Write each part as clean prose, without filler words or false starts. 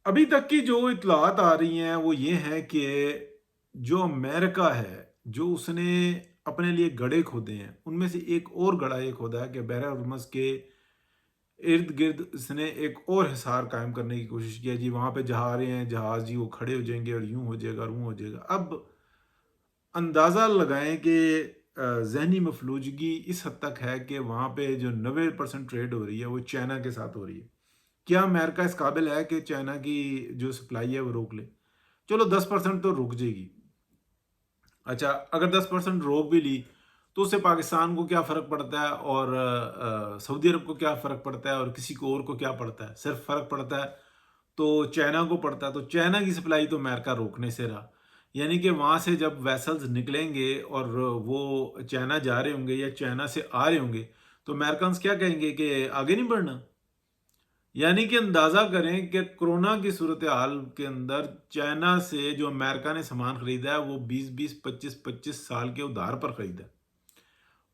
ابھی تک کی جو اطلاعات آ رہی ہیں وہ یہ ہیں کہ جو امریکہ ہے، جو اس نے اپنے لیے گڑھے کھودے ہیں، ان میں سے ایک اور گڑھا یہ کھودا ہے کہ بحر ہرمز کے ارد گرد اس نے ایک اور حصار قائم کرنے کی کوشش کی ہے جی، وہاں پہ جہاں آ رہے ہیں جہاز جی وہ کھڑے ہو جائیں گے اور یوں ہو جائے گا اور یوں ہو جائے گا۔ اب اندازہ لگائیں کہ ذہنی مفلوجگی اس حد تک ہے کہ وہاں پہ جو 90% ٹریڈ ہو رہی ہے وہ چائنا کے ساتھ ہو رہی ہے۔ کیا امریکہ اس قابل ہے کہ چائنا کی جو سپلائی ہے وہ روک لے؟ چلو 10% تو رک جائے گی۔ اچھا، اگر 10% روک بھی لی تو اس سے پاکستان کو کیا فرق پڑتا ہے، اور سعودی عرب کو کیا فرق پڑتا ہے، اور کسی کو اور کو کیا پڑتا ہے؟ صرف فرق پڑتا ہے تو چائنا کو پڑتا ہے۔ تو چائنا کی سپلائی تو امریکہ روکنے سے رہا، یعنی کہ وہاں سے جب ویسلز نکلیں گے اور وہ چائنا جا رہے ہوں گے یا چائنا سے آ رہے ہوں گے تو امریکنز کیا کہیں گے کہ آگے نہیں بڑھنا؟ یعنی کہ اندازہ کریں کہ کرونا کی صورتحال کے اندر چائنا سے جو امریکہ نے سامان خریدا ہے وہ 20-20 25-25 سال کے ادھار پر خریدا ہے۔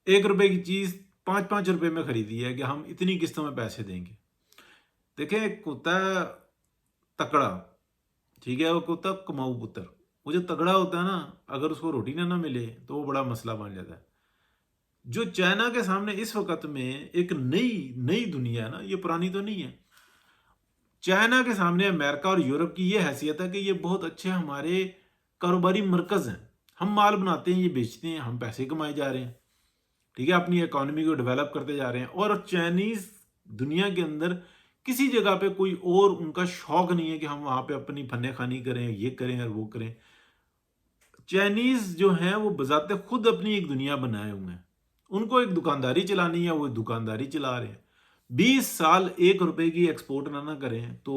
1 روپے کی چیز 5-5 روپے میں خریدی ہے کہ ہم اتنی قسطوں میں پیسے دیں گے۔ دیکھیں، ایک ہوتا ہے تکڑا، ٹھیک ہے، وہ ہوتا ہے کماؤ پتر۔ وہ جو تگڑا ہوتا ہے نا، اگر اس کو روٹی نہ ملے تو وہ بڑا مسئلہ بن جاتا ہے۔ جو چائنا کے سامنے اس وقت میں ایک نئی نئی دنیا ہے نا، یہ پرانی تو نہیں ہے۔ چائنا کے سامنے امریکہ اور یورپ کی یہ حیثیت ہے کہ یہ بہت اچھے ہمارے کاروباری مرکز ہیں، ہم مال بناتے ہیں، یہ بیچتے ہیں، ہم پیسے کمائے جا رہے ہیں، ٹھیک ہے، اپنی اکانومی کو ڈیولپ کرتے جا رہے ہیں۔ اور چائنیز دنیا کے اندر کسی جگہ پہ کوئی اور ان کا شوق نہیں ہے کہ ہم وہاں پہ اپنی فن خوانی کریں، یہ کریں اور وہ کریں۔ چائنیز جو ہیں وہ بذات خود اپنی ایک دنیا بنائے ہوئے ہیں، ان کو ایک دکانداری چلانی ہے، وہ دکانداری چلا رہے ہیں۔ 20 سال 1 روپے کی ایکسپورٹ نہ کریں تو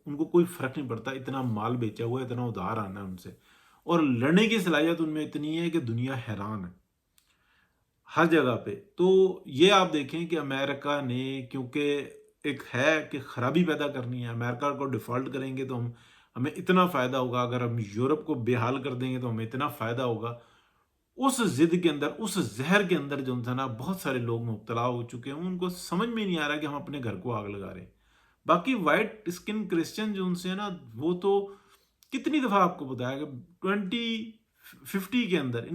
ان کو کوئی فرق نہیں پڑتا، اتنا مال بیچا ہوا ہے، اتنا ادھار آنا ہے ان سے، اور لڑنے کی صلاحیت ان میں اتنی ہے کہ دنیا حیران ہے ہر جگہ پہ۔ تو یہ آپ دیکھیں کہ امریکہ نے، کیونکہ ایک ہے کہ خرابی پیدا کرنی ہے، امریکہ کو ڈیفالٹ کریں گے تو ہمیں اتنا فائدہ ہوگا، اگر ہم یورپ کو بے حال کر دیں گے تو ہمیں اتنا فائدہ ہوگا۔ اس ضد کے اندر، اس زہر کے اندر جو تھا نا، بہت سارے لوگ مبتلا ہو چکے ہیں، ان کو سمجھ میں نہیں آ رہا کہ ہم اپنے گھر کو آگ لگا رہے ہیں۔ باقی وائٹ اسکن کرسچن جو ان سے نا، وہ تو کتنی دفعہ آپ کو بتایا کہ 2050 کے اندر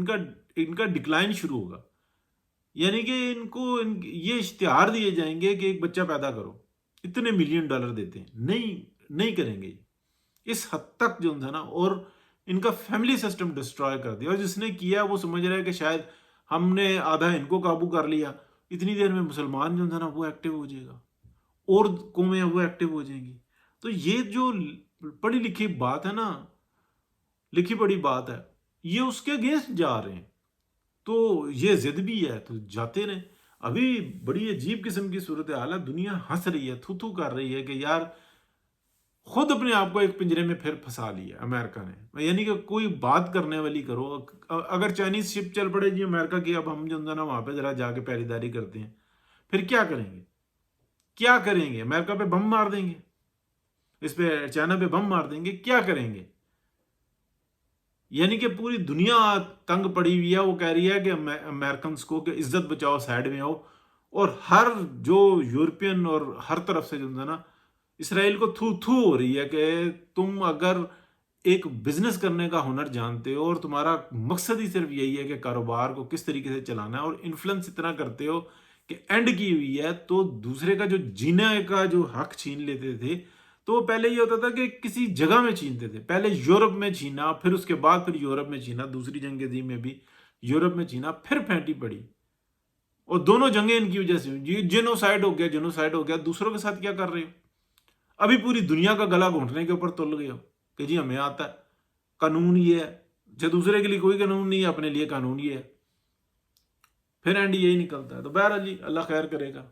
ان کا ڈکلائن شروع ہوگا، یعنی کہ ان کو یہ اشتہار دیے جائیں گے کہ ایک بچہ پیدا کرو، اتنے $1,000,000 دیتے ہیں، نہیں کریں گے اس حد تک جو تھا نا۔ اور ان کا فیملی سسٹم ڈسٹروائے کر دیا، اور جس نے کیا وہ سمجھ رہا ہے کہ شاید ہم نے آدھا ان کو قابو کر لیا، اتنی دیر میں مسلمان جو تھا نا وہ ایکٹیو ہو جائے گا، اور قومیں وہ ایکٹیو ہو جائیں گی۔ تو یہ جو پڑھی لکھی بات ہے نا، لکھی پڑھی بات ہے، یہ اس کے اگینسٹ جا رہے ہیں۔ تو یہ ضد بھی ہے تو جاتے رہیں۔ ابھی بڑی عجیب قسم کی صورتحال ہے، دنیا ہنس رہی ہے، تھو تھو کر رہی ہے کہ یار خود اپنے آپ کو ایک پنجرے میں پھر پھنسا لیا امریکہ نے، یعنی کہ کوئی بات کرنے والی کرو۔ اگر چائنیز شپ چل پڑے جی امریکہ کی، اب ہم جو ہے نا وہاں پہ ذرا جا کے پہریداری کرتے ہیں، پھر کیا کریں گے؟ کیا کریں گے؟ امریکہ پہ بم مار دیں گے، اس پہ چائنا پہ بم مار دیں گے، کیا کریں گے؟ یعنی کہ پوری دنیا تنگ پڑی ہوئی ہے، وہ کہہ رہی ہے کہ امریکنز کو کہ عزت بچاؤ، سائیڈ میں آؤ، اور ہر جو یورپین اور ہر طرف سے جو ہے نا اسرائیل کو تھو تھو ہو رہی ہے کہ تم اگر ایک بزنس کرنے کا ہنر جانتے ہو اور تمہارا مقصد ہی صرف یہی ہے کہ کاروبار کو کس طریقے سے چلانا ہے، اور انفلوئنس اتنا کرتے ہو کہ اینڈ کی ہوئی ہے، تو دوسرے کا جو جینے کا جو حق چھین لیتے تھے، تو پہلے یہ ہوتا تھا کہ کسی جگہ میں چھینتے تھے، پہلے یورپ میں چھینا، پھر اس کے بعد پھر یورپ میں چھینا، دوسری جنگ عظیم میں بھی یورپ میں چھینا، پھر پھینٹی پڑی، اور دونوں جنگیں ان کی وجہ سے ہوئی۔ جینوسائیڈ ہو گیا، جینوسائیڈ ہو گیا، دوسروں کے ساتھ کیا کر رہے ہو؟ ابھی پوری دنیا کا گلا گھونٹنے کے اوپر تل گئے ہو کہ جی ہمیں آتا ہے، قانون یہ ہے، جو دوسرے کے لیے کوئی قانون نہیں ہے، اپنے لیے قانون یہ ہے، پھر اینڈ یہی نکلتا ہے۔ تو بہرحال جی، اللہ خیر کرے گا۔